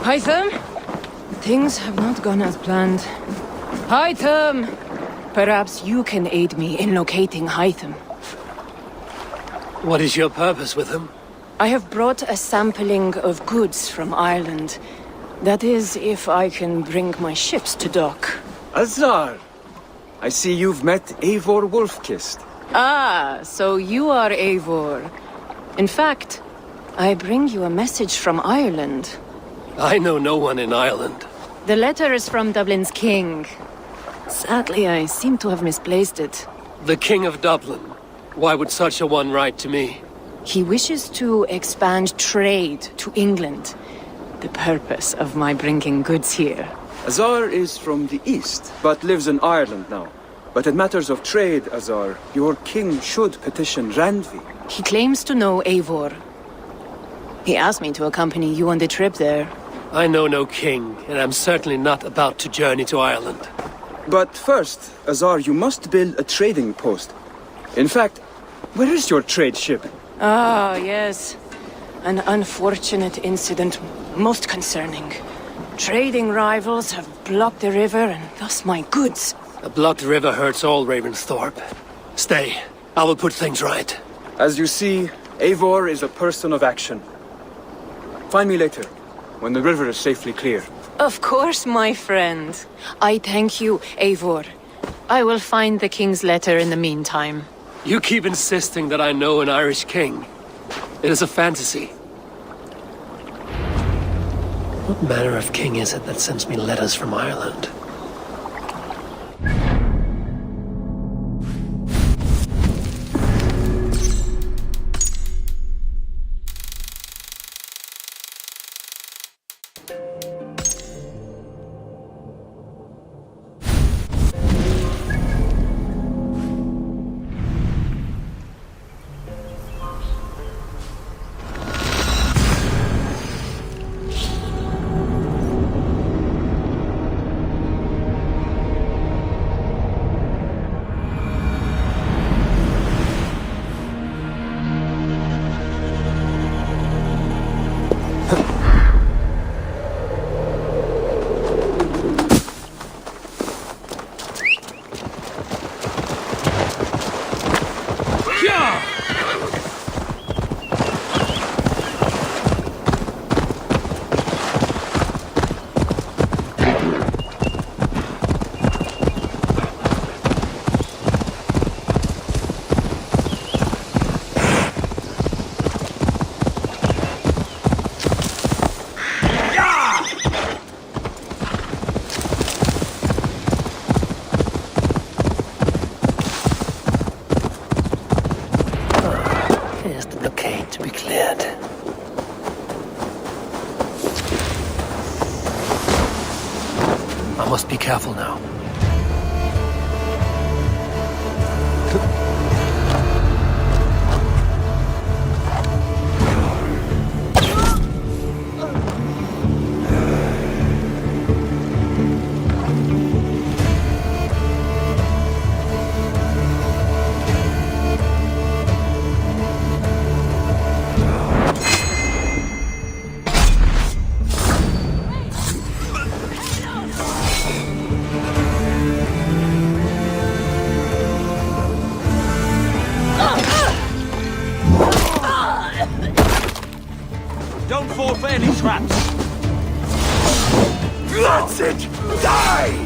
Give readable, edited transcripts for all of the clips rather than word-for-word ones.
Hytham? Things have not gone as planned. Hytham! Perhaps you can aid me in locating Hytham. What is your purpose with him? I have brought a sampling of goods from Ireland. That is, if I can bring my ships to dock. Azar! I see you've met Eivor Wolfkist. Ah, so you are Eivor. In fact, I bring you a message from Ireland. I know no one in Ireland. The letter is from Dublin's king. Sadly, I seem to have misplaced it. The King of Dublin. Why would such a one write to me? He wishes to expand trade to England. The purpose of my bringing goods here. Azar is from the east, but lives in Ireland now. But in matters of trade, Azar, your king should petition Randvi. He claims to know Eivor. He asked me to accompany you on the trip there. I know no king, and I'm certainly not about to journey to Ireland. But first, Azar, you must build a trading post. In fact, where is your trade ship? Ah, yes. An unfortunate incident, most concerning. Trading rivals have blocked the river and thus my goods. A blocked river hurts all Ravensthorpe. Stay. I will put things right. As you see, Eivor is a person of action. Find me later, when the river is safely clear. Of course, my friend. I thank you, Eivor. I will find the king's letter in the meantime. You keep insisting that I know an Irish king. It is a fantasy. What manner of king is it that sends me letters from Ireland? I must be careful now. Don't fall for any traps. That's it! Die!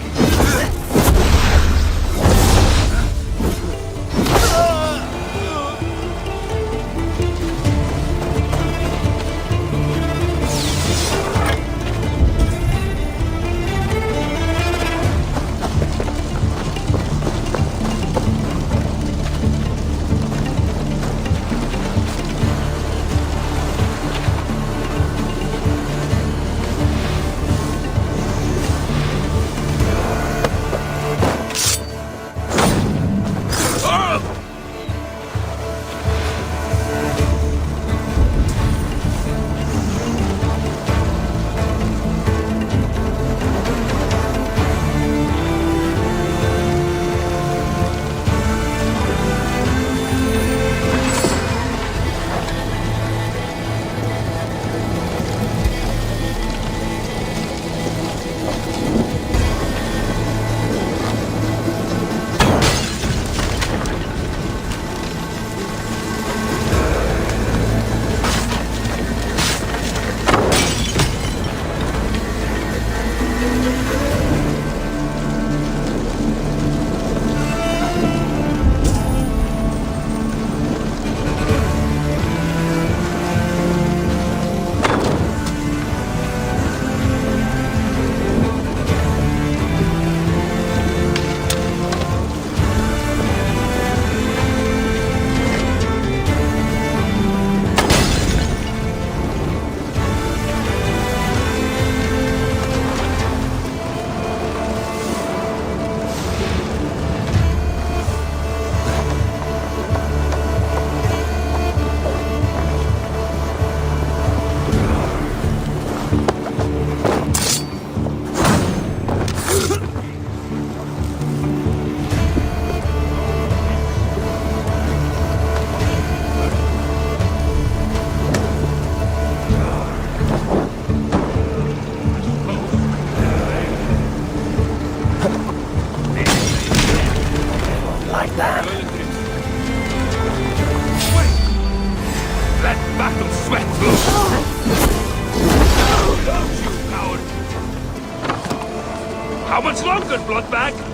sweat. How much longer, Bloodbag?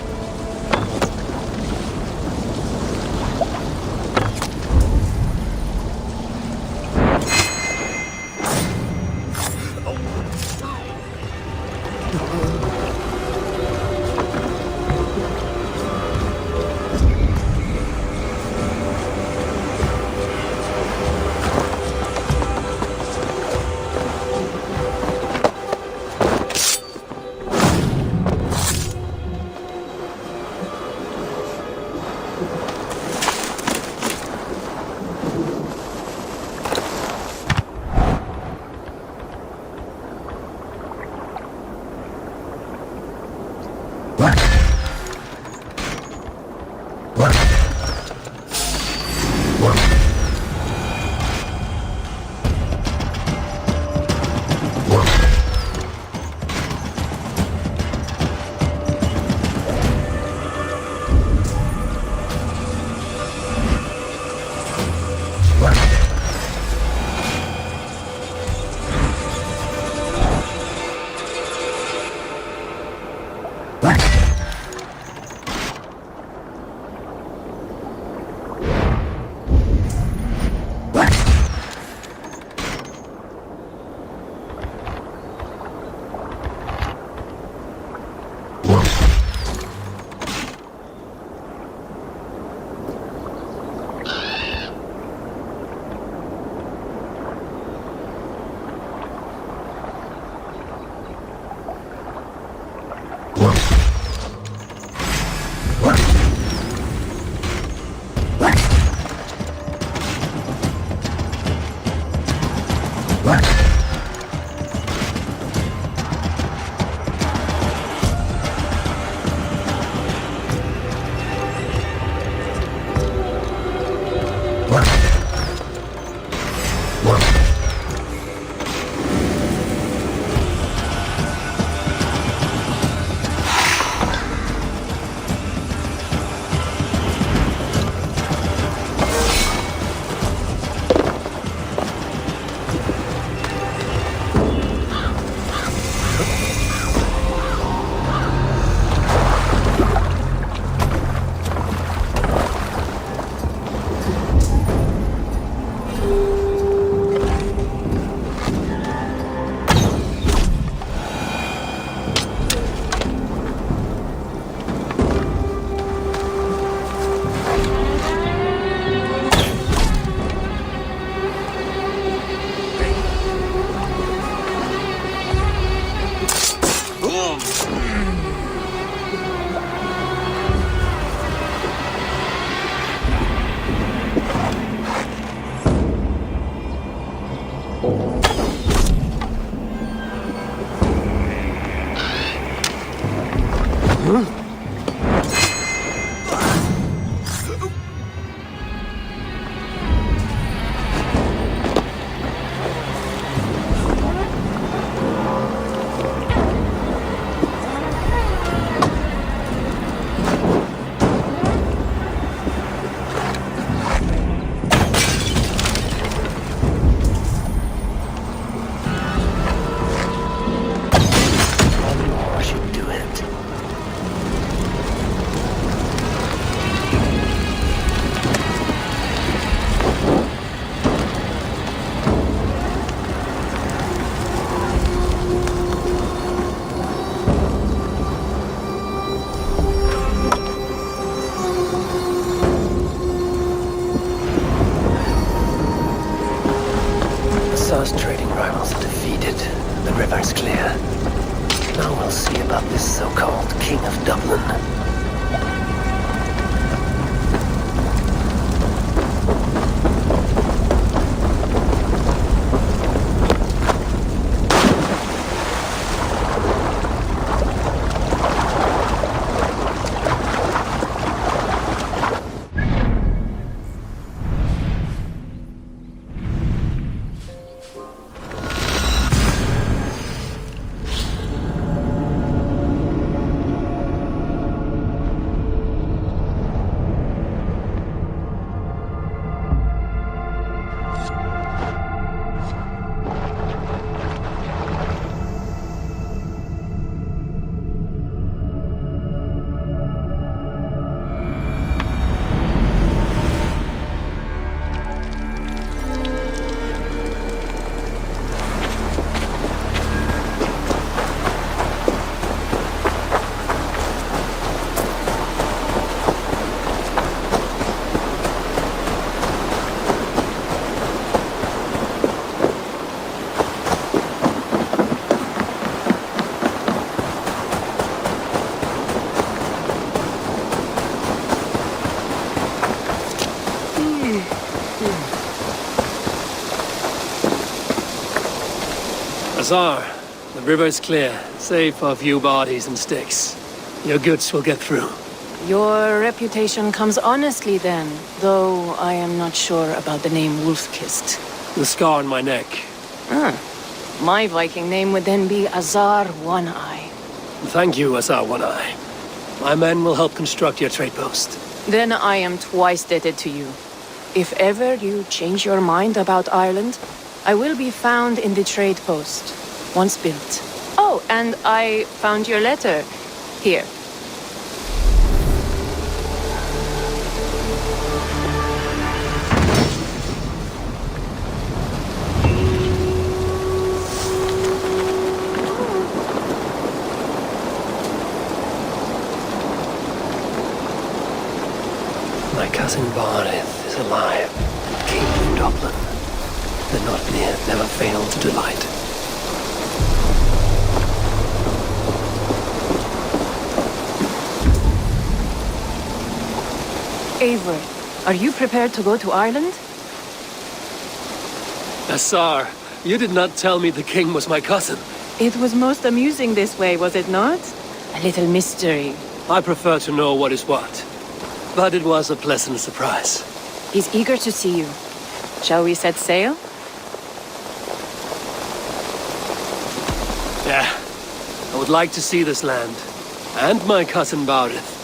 Sauce trading rivals are defeated. The river's clear. Now we'll see about this so-called King of Dublin. Azar, the river is clear, save for a few bodies and sticks. Your goods will get through. Your reputation comes honestly then, though I am not sure about the name Wolf-Kissed. The scar on my neck. My Viking name would then be Azar One-Eye. Thank you, Azar One-Eye. My men will help construct your trade post. Then I am twice indebted to you. If ever you change your mind about Ireland, I will be found in the trade post, once built. Oh, and I found your letter. Here. My cousin Barith is alive, King of Dublin. The not near never failed to delight. Eivor, are you prepared to go to Ireland? Azar, you did not tell me the king was my cousin. It was most amusing this way, was it not? A little mystery. I prefer to know what is what. But it was a pleasant surprise. He's eager to see you. Shall we set sail? Yeah. I would like to see this land. And my cousin Barith.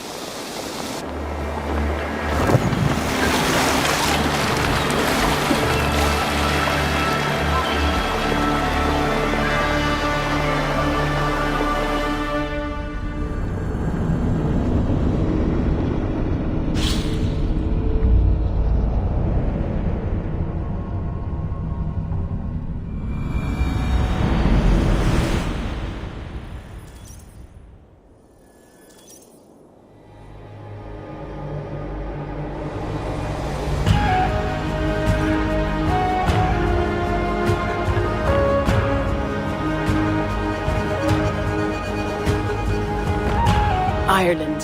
Ireland,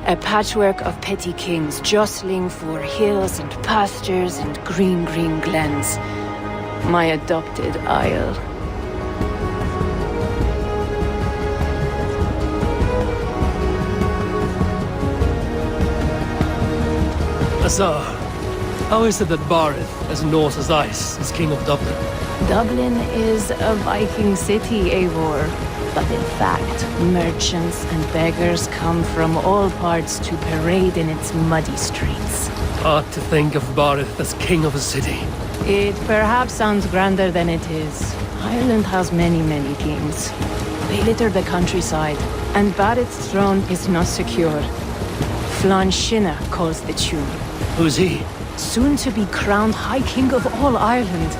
a patchwork of petty kings jostling for hills and pastures and green glens. My adopted isle. Azar, how is it that Barith, as Norse as ice, is king of Dublin? Dublin is a Viking city, Eivor. But in fact, merchants and beggars come from all parts to parade in its muddy streets. Hard to think of Barith as king of a city. It perhaps sounds grander than it is. Ireland has many kings. They litter the countryside, and Barith's throne is not secure. Flann Sinna calls the tune. Who's he? Soon to be crowned High King of all Ireland.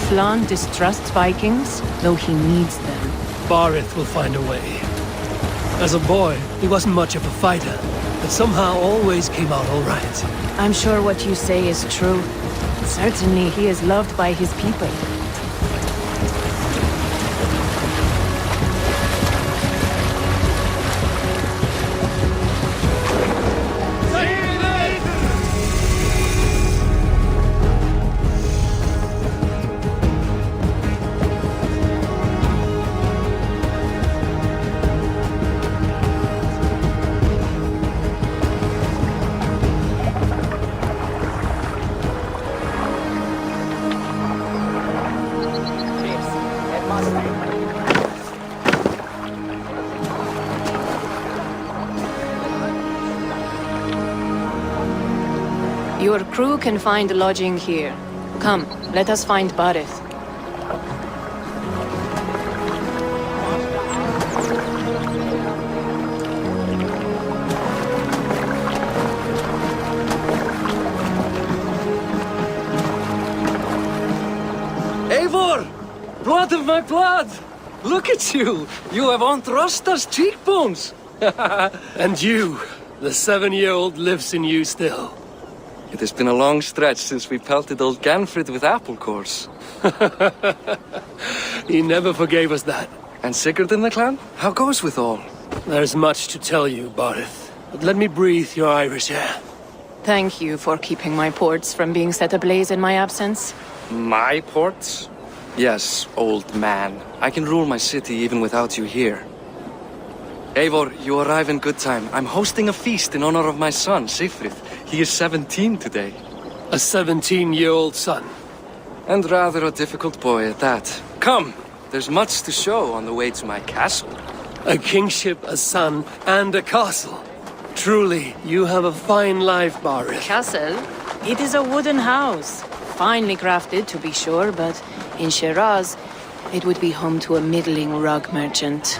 Flann distrusts Vikings, though he needs them. Barith will find a way. As a boy, he wasn't much of a fighter, but somehow always came out all right. I'm sure what you say is true. Certainly he is loved by his people. Your crew can find lodging here. Come, let us find Barith. Eivor! Blood of my blood! Look at you! You have Aunt Rosta's cheekbones! And you, the 7-year-old lives in you still. It has been a long stretch since we pelted old Ganfrid with apple cores. He never forgave us that. And Sigurd in the clan? How goes with all? There's much to tell you, Barith, but let me breathe your Irish air. Thank you for keeping my ports from being set ablaze in my absence. My ports? Yes, old man. I can rule my city even without you here. Eivor, you arrive in good time. I'm hosting a feast in honor of my son, Sigfrid. He is 17 today. A 17-year-old son. And rather a difficult boy at that. Come, there's much to show on the way to my castle. A kingship, a son, and a castle. Truly, you have a fine life, Barith. Castle? It is a wooden house. Finely crafted, to be sure, but in Shiraz, it would be home to a middling rug merchant.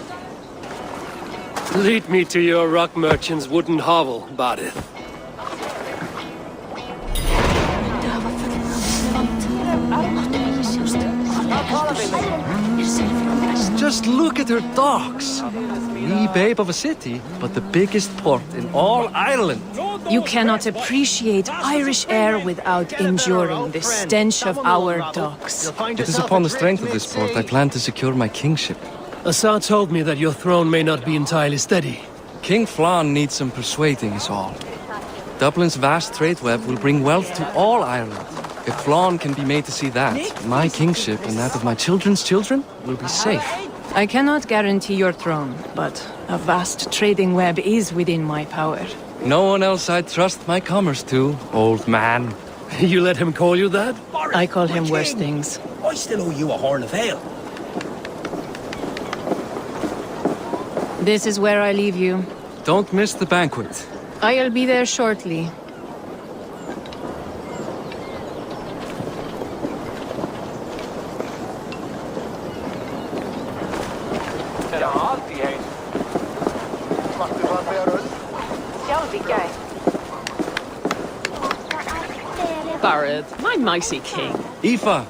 Lead me to your rock merchant's wooden hovel, Barith. Just look at her docks. Wee babe of a city, but the biggest port in all Ireland. You cannot appreciate Irish air without enduring the stench of our docks. It is upon the strength of this port I plan to secure my kingship. Asa told me that your throne may not be entirely steady. King Flann needs some persuading is all. Dublin's vast trade web will bring wealth to all Ireland. If Flann can be made to see that, my kingship and that of my children's children will be safe. I cannot guarantee your throne, but a vast trading web is within my power. No one else I'd trust my commerce to, old man. You let him call you that? I call him worse things. I still owe you a horn of ale. This is where I leave you. Don't miss the banquet. I'll be there shortly. Barith, my mighty king. Aoife,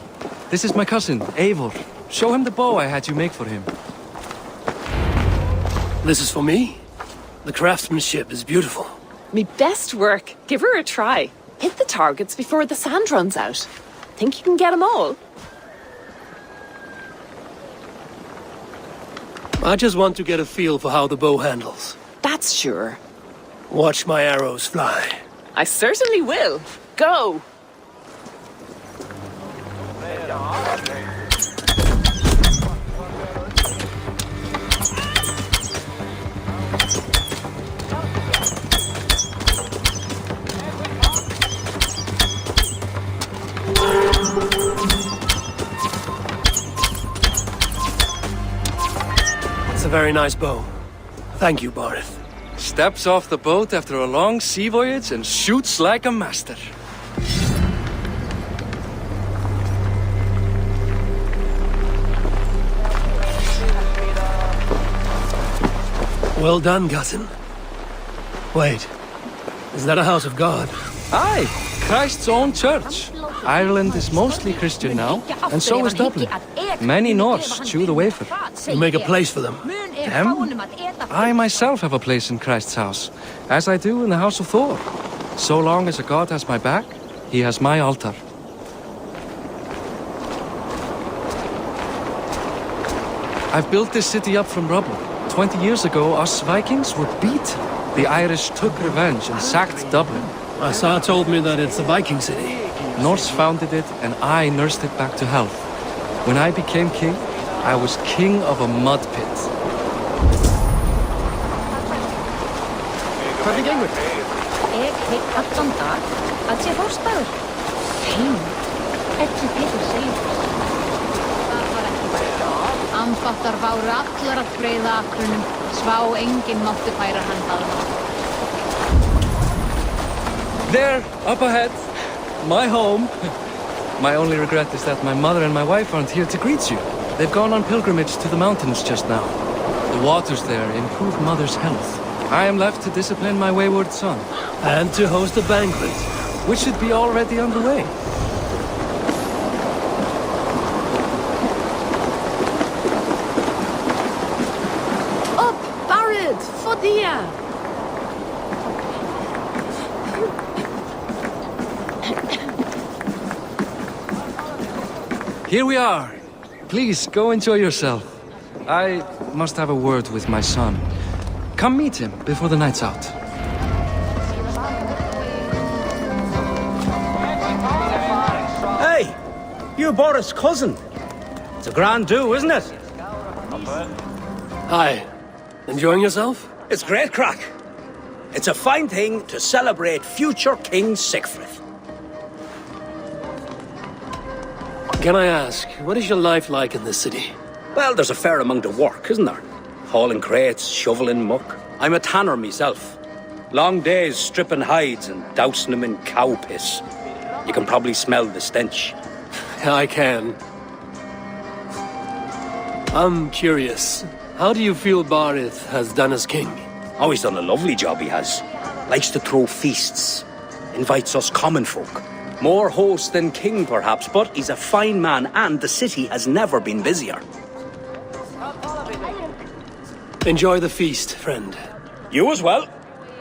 this is my cousin, Eivor. Show him the bow I had you make for him. This is for me? The craftsmanship is beautiful. Me best work. Give her a try. Hit the targets before the sand runs out. Think you can get them all? I just want to get a feel for how the bow handles. That's sure. Watch my arrows fly. I certainly will. Go! It's a very nice bow. Thank you, Barith. Steps off the boat after a long sea voyage and shoots like a master. Well done, cousin. Wait, is that a house of God? Aye, Christ's own church. Ireland is mostly Christian now, and so is Dublin. Many Norse chew the wafer. You make a place for them. Them? I myself have a place in Christ's house, as I do in the house of Thor. So long as a god has my back, he has my altar. I've built this city up from rubble. 20 years ago, us Vikings were beat. The Irish took revenge and sacked Dublin. Asa told me that it's a Viking city. Norse founded it, and I nursed it back to health. When I became king, I was king of a mud pit. Hvernig gengur? Ég hef allan dag að sé fórstaður. Heim. Ekki Pétur segir. Það var ekki bara. Amfattar báru allar að breiða akrunum. Svá enginn mátti færa hann aðra. There, up ahead. My home. My only regret is that my mother and my wife aren't here to greet you. They've gone on pilgrimage to the mountains just now. The waters there improve mother's health. I am left to discipline my wayward son. And to host a banquet. Which should be already underway. Up, Barith, for dia! Here we are. Please, go enjoy yourself. I must have a word with my son. Come meet him before the night's out. Hey! You're Boris' cousin. It's a grand do, isn't it? Hi. Enjoying yourself? It's great crack. It's a fine thing to celebrate future King Sigfrid. Can I ask, what is your life like in this city? Well, there's a fair amount of work, isn't there? Hauling crates, shoveling muck. I'm a tanner myself. Long days stripping hides and dousing them in cow piss. You can probably smell the stench. I can. I'm curious. How do you feel Barith has done as king? Oh, he's done a lovely job, he has. Likes to throw feasts. Invites us common folk. More host than king, perhaps, but he's a fine man, and the city has never been busier. Enjoy the feast, friend. You as well.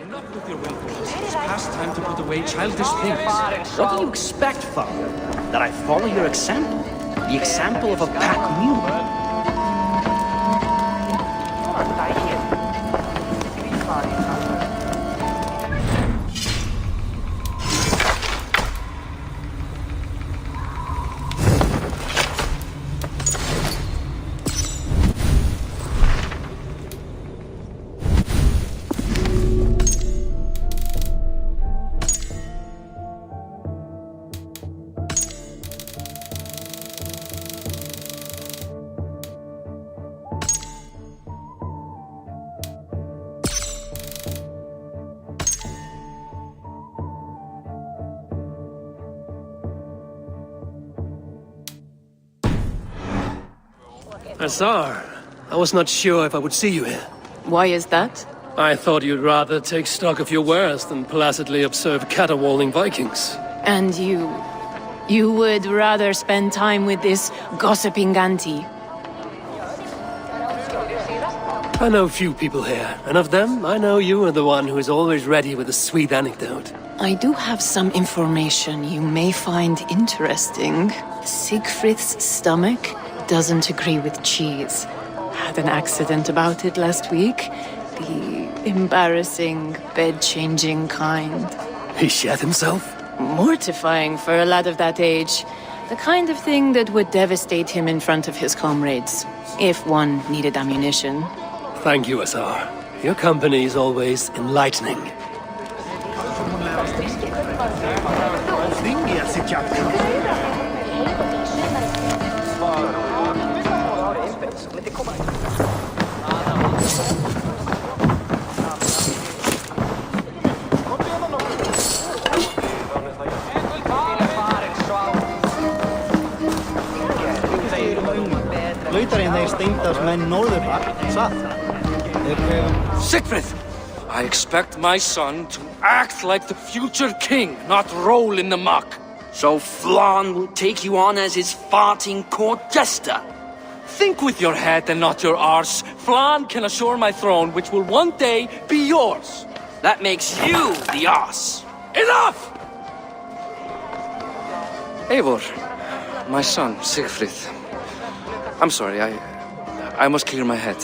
Enough with your willfulness. It's past time to put away childish things. What do you expect, Father? That I follow your example? The example of a pack mule? Azar, I was not sure if I would see you here. Why is that? I thought you'd rather take stock of your wares than placidly observe caterwauling Vikings. And you would rather spend time with this gossiping auntie? I know few people here, and of them, I know you are the one who is always ready with a sweet anecdote. I do have some information you may find interesting. Sigfrid's stomach doesn't agree with cheese. Had an accident about it last week. The embarrassing, bed-changing kind. He shat himself? Mortifying for a lad of that age. The kind of thing that would devastate him in front of his comrades, if one needed ammunition. Thank you, Azar. Your company is always enlightening. Sigfrid! I expect my son to act like the future king, not roll in the muck. So Flan will take you on as his farting court jester? Think with your head and not your arse. Flan can assure my throne, which will one day be yours. That makes you the ass. Enough! Eivor, my son, Sigfrid. I'm sorry, I must clear my head.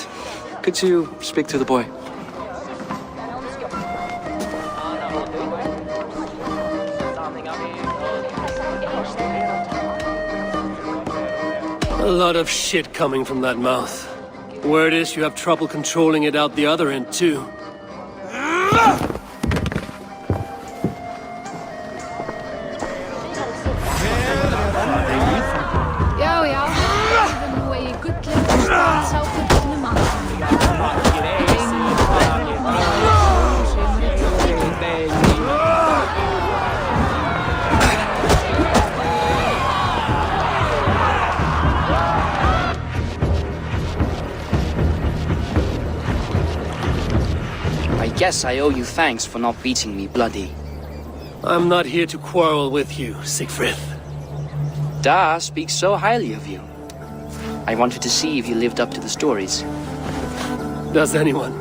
Could you speak to the boy? A lot of shit coming from that mouth. Word is you have trouble controlling it out the other end, too. Já, já, við nú eigi gullið stans á gullinu mann. I guess I owe you thanks for not beating me bloody. I'm not here to quarrel with you, Sigfrid. Da speaks so highly of you. I wanted to see if you lived up to the stories. Does anyone?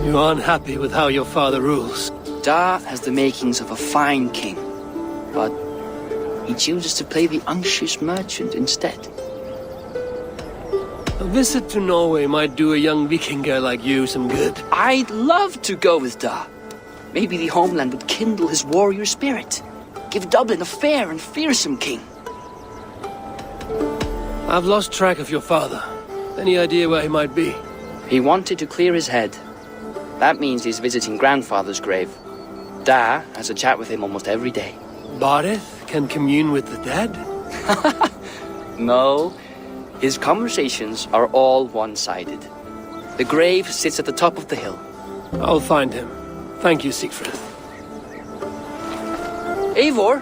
You aren't happy with how your father rules. Da has the makings of a fine king, but he chooses to play the unctuous merchant instead. A visit to Norway might do a young Vikinger like you some good. I'd love to go with Da. Maybe the homeland would kindle his warrior spirit. give Dublin a fair and fearsome king. I've lost track of your father. Any idea where he might be? He wanted to clear his head. That means he's visiting grandfather's grave. Da has a chat with him almost every day. Barith can commune with the dead? No, his conversations are all one-sided. The grave sits at the top of the hill. I'll find him. Thank you, Siegfried. Eivor,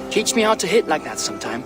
teach me how to hit like that sometime.